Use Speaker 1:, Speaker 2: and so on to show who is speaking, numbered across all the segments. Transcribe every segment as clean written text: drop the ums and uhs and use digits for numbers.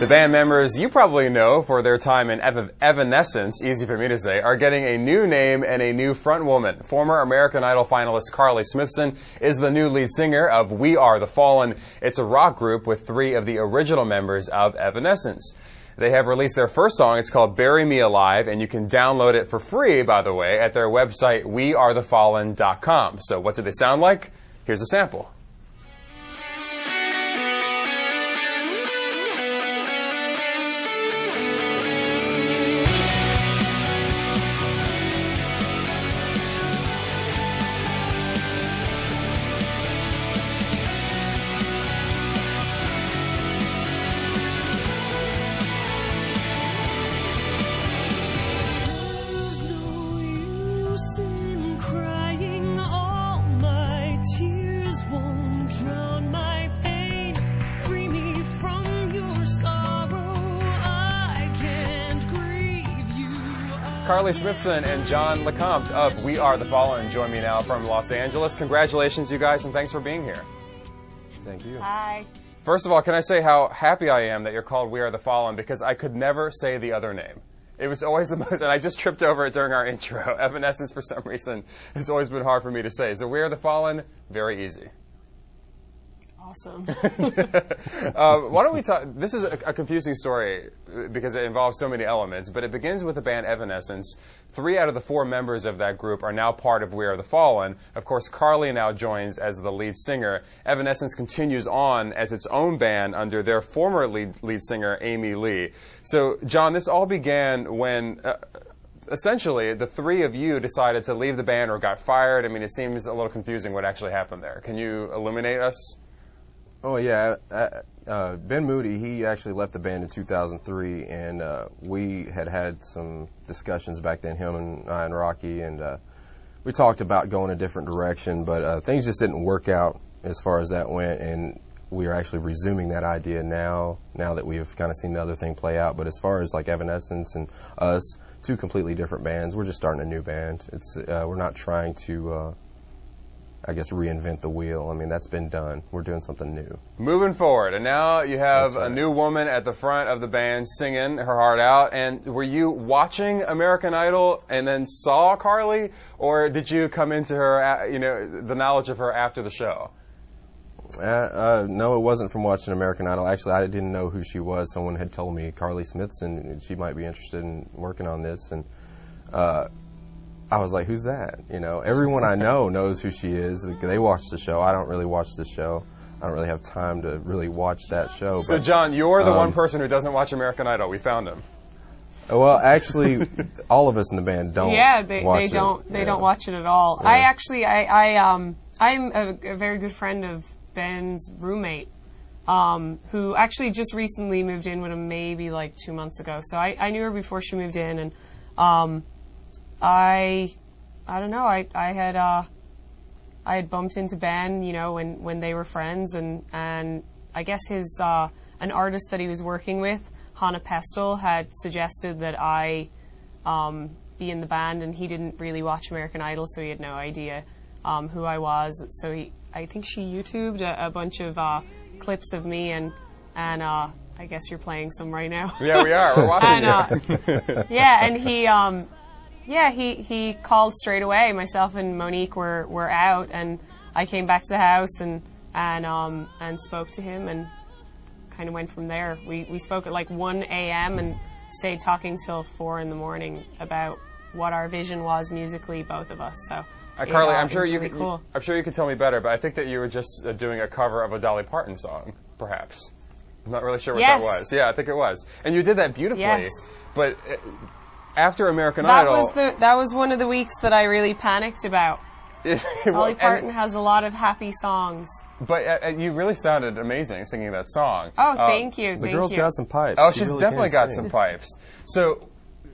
Speaker 1: The band members you probably know for their time in Evanescence, easy for me to say, are getting a new name and a new frontwoman. Former American Idol finalist Carly Smithson is the new lead singer of We Are the Fallen. It's a rock group with 3 of the original members of Evanescence. They have released their first song. It's called Bury Me Alive, and you can download it for free, by the way, at their website, wearethefallen.com. So what do they sound like? Here's a sample. Carly Smithson and John LeCompte of We Are the Fallen join me now from Los Angeles. Congratulations, you guys, and thanks for being here.
Speaker 2: Thank you.
Speaker 3: Hi.
Speaker 1: First of all, can I say how happy I am that you're called We Are the Fallen, because I could never say the other name. It was always the most, and I just tripped over it during our intro. Evanescence, for some reason, has always been hard for me to say. So We Are the Fallen, very easy.
Speaker 3: Awesome.
Speaker 1: Why don't we talk? This is a confusing story because it involves so many elements, but it begins with the band Evanescence. 3 out of the 4 members of that group are now part of We Are the Fallen. Of course, Carly now joins as the lead singer. Evanescence continues on as its own band under their former lead singer, Amy Lee. So, John, this all began when essentially the 3 of you decided to leave the band or got fired. I mean, it seems a little confusing what actually happened there. Can you illuminate us?
Speaker 2: Oh, yeah. Ben Moody, he actually left the band in 2003, and we had some discussions back then, him and I and Rocky, and we talked about going a different direction, but things just didn't work out as far as that went, and we are actually resuming that idea now that we've kind of seen the other thing play out. But as far as like Evanescence and us, 2 completely different bands, we're just starting a new band. It's we're not trying to I guess reinvent the wheel. I mean, that's been done. We're doing something new.
Speaker 1: Moving forward, and now you have a new woman at the front of the band singing her heart out. And were you watching American Idol and then saw Carly, or did you come into her, the knowledge of her after the show?
Speaker 2: No, it wasn't from watching American Idol. Actually, I didn't know who she was. Someone had told me Carly Smithson, and she might be interested in working on this, and I was like, who's that? Everyone I know knows who she is. They watch the show. I don't really watch the show. I don't really have time to really watch that show.
Speaker 1: So, John, you're the one person who doesn't watch American Idol. We found him.
Speaker 2: Well, actually, all of us in the band don't.
Speaker 3: Yeah,
Speaker 2: watch
Speaker 3: they don't.
Speaker 2: it.
Speaker 3: They don't watch it at all.
Speaker 2: Yeah.
Speaker 3: I'm a very good friend of Ben's roommate, who actually just recently moved in with him, maybe like 2 months ago. So I knew her before she moved in, and I don't know. I had bumped into Ben, when they were friends, and I guess his an artist that he was working with, Hannah Pestel, had suggested that I be in the band, and he didn't really watch American Idol, so he had no idea who I was. So I think she YouTubed a bunch of clips of me, and I guess you're playing some right now.
Speaker 1: Yeah, we are. We're watching
Speaker 3: you. Yeah, and he called straight away. Myself and Monique were out, and I came back to the house and spoke to him, and kind of went from there. We spoke at like 1 a.m. and stayed talking till 4 in the morning about what our vision was musically, both of us. So,
Speaker 1: Carly, I'm sure
Speaker 3: cool.
Speaker 1: I'm sure you could tell me better, but I think that you were just doing a cover of a Dolly Parton song, perhaps. I'm not really sure what that was. Yeah, I think it was, and you did that beautifully.
Speaker 3: Yes.
Speaker 1: But after American Idol,
Speaker 3: that was one of the weeks that I really panicked about. Dolly Parton has a lot of happy songs.
Speaker 1: But you really sounded amazing singing that song.
Speaker 3: Oh, thank you.
Speaker 2: The girl's got some pipes.
Speaker 1: Oh, she's
Speaker 2: really
Speaker 1: definitely got
Speaker 2: sing.
Speaker 1: some pipes. So,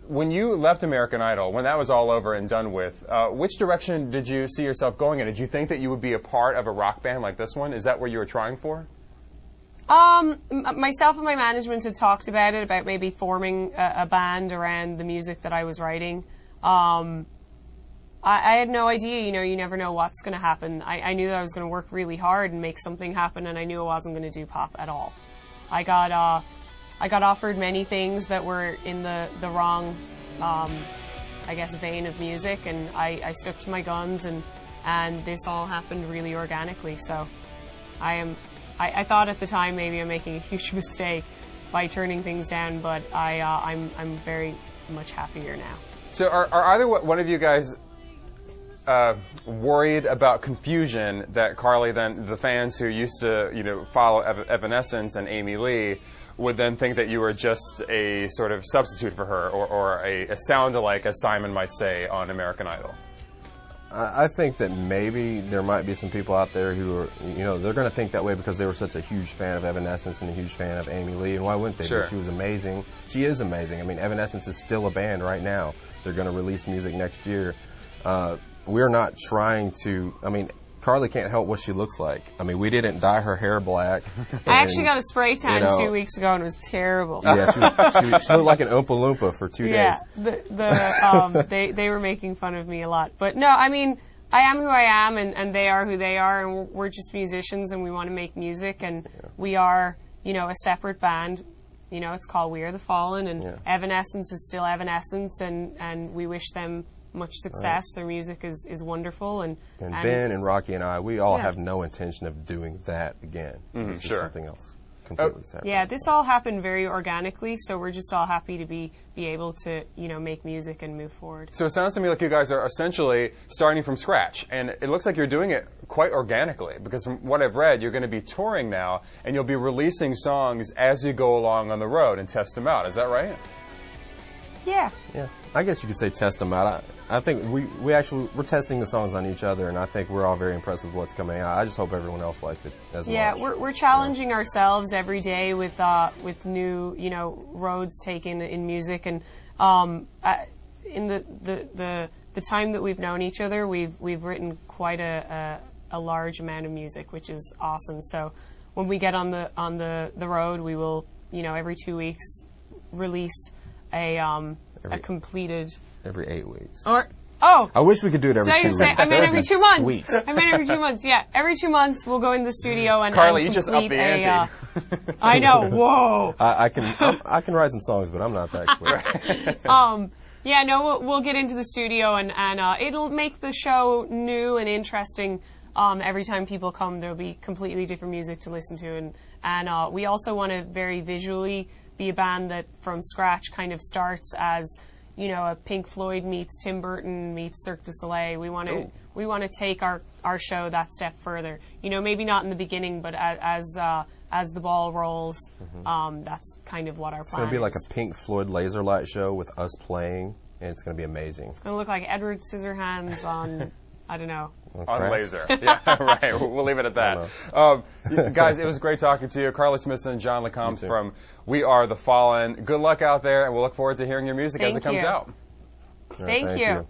Speaker 1: when you left American Idol, when that was all over and done with, which direction did you see yourself going in? Did you think that you would be a part of a rock band like this one? Is that what you were trying for?
Speaker 3: Myself and my management had talked about it, about maybe forming a band around the music that I was writing. I had no idea, you never know what's going to happen. I knew that I was going to work really hard and make something happen, and I knew I wasn't going to do pop at all. I got I got offered many things that were in the wrong, I guess, vein of music, and I stuck to my guns, and this all happened really organically. So I thought at the time maybe I'm making a huge mistake by turning things down, but I'm very much happier now.
Speaker 1: So are either one of you guys worried about confusion that Carly, then the fans who used to follow Evanescence and Amy Lee would then think that you were just a sort of substitute for her, or a sound-alike, as Simon might say, on American Idol?
Speaker 2: I think that maybe there might be some people out there who are, they're going to think that way because they were such a huge fan of Evanescence and a huge fan of Amy Lee, and why wouldn't they?
Speaker 1: Sure.
Speaker 2: She was amazing. She is amazing. I mean, Evanescence is still a band right now. They're going to release music next year. We're not trying to, Carly can't help what she looks like. I mean, we didn't dye her hair black.
Speaker 3: I actually got a spray tan 2 weeks ago, and it was terrible.
Speaker 2: Yeah, she looked like an Oompa Loompa for 2 days.
Speaker 3: Yeah, they were making fun of me a lot. But no, I mean, I am who I am, and they are who they are, and we're just musicians, and we want to make music, and we are, a separate band. It's called We Are the Fallen, and Evanescence is still Evanescence, and we wish them much success. Their music is wonderful, and
Speaker 2: Ben and Rocky and I, we all have no intention of doing that again. It's just something else completely separate.
Speaker 3: Yeah, this all happened very organically, so we're just all happy to be able to make music and move forward.
Speaker 1: So it sounds to me like you guys are essentially starting from scratch, and it looks like you're doing it quite organically, because from what I've read, you're going to be touring now, and you'll be releasing songs as you go along on the road and test them out. Is that right?
Speaker 3: Yeah.
Speaker 2: Yeah, I guess you could say test them out. I think we're testing the songs on each other, and I think we're all very impressed with what's coming out. I just hope everyone else likes it as much.
Speaker 3: Yeah, we're challenging ourselves every day with new roads taken in music, and in the time that we've known each other, we've written quite a large amount of music, which is awesome. So when we get on the road, we will every 2 weeks release a completed.
Speaker 2: Every 8 weeks.
Speaker 3: I
Speaker 2: wish we could do it every 2 weeks.
Speaker 3: I meant every 2 months.
Speaker 2: Sweet.
Speaker 3: I meant every 2 months. Yeah, every 2 months we'll go in the studio and
Speaker 1: Carly,
Speaker 3: and
Speaker 1: you just upped the ante.
Speaker 3: I know. Whoa.
Speaker 2: I can write some songs, but I'm not that quick.
Speaker 3: Yeah, no, we'll get into the studio and it'll make the show new and interesting. Every time people come, there'll be completely different music to listen to, and we also want to very visually be a band that from scratch kind of starts as a Pink Floyd meets Tim Burton meets Cirque du Soleil. We want to take our show that step further. Maybe not in the beginning, but as the ball rolls, that's kind of what our plan is.
Speaker 2: It's going to be like a Pink Floyd laser light show with us playing, and it's going to be amazing.
Speaker 3: It's going to look like Edward Scissorhands on, I don't know.
Speaker 1: On laser. Yeah, right. We'll leave it at that. Guys, it was great talking to you. Carly Smithson, John LeCompte from We Are the Fallen. Good luck out there, and we'll look forward to hearing your music as it comes out.
Speaker 3: Thank you.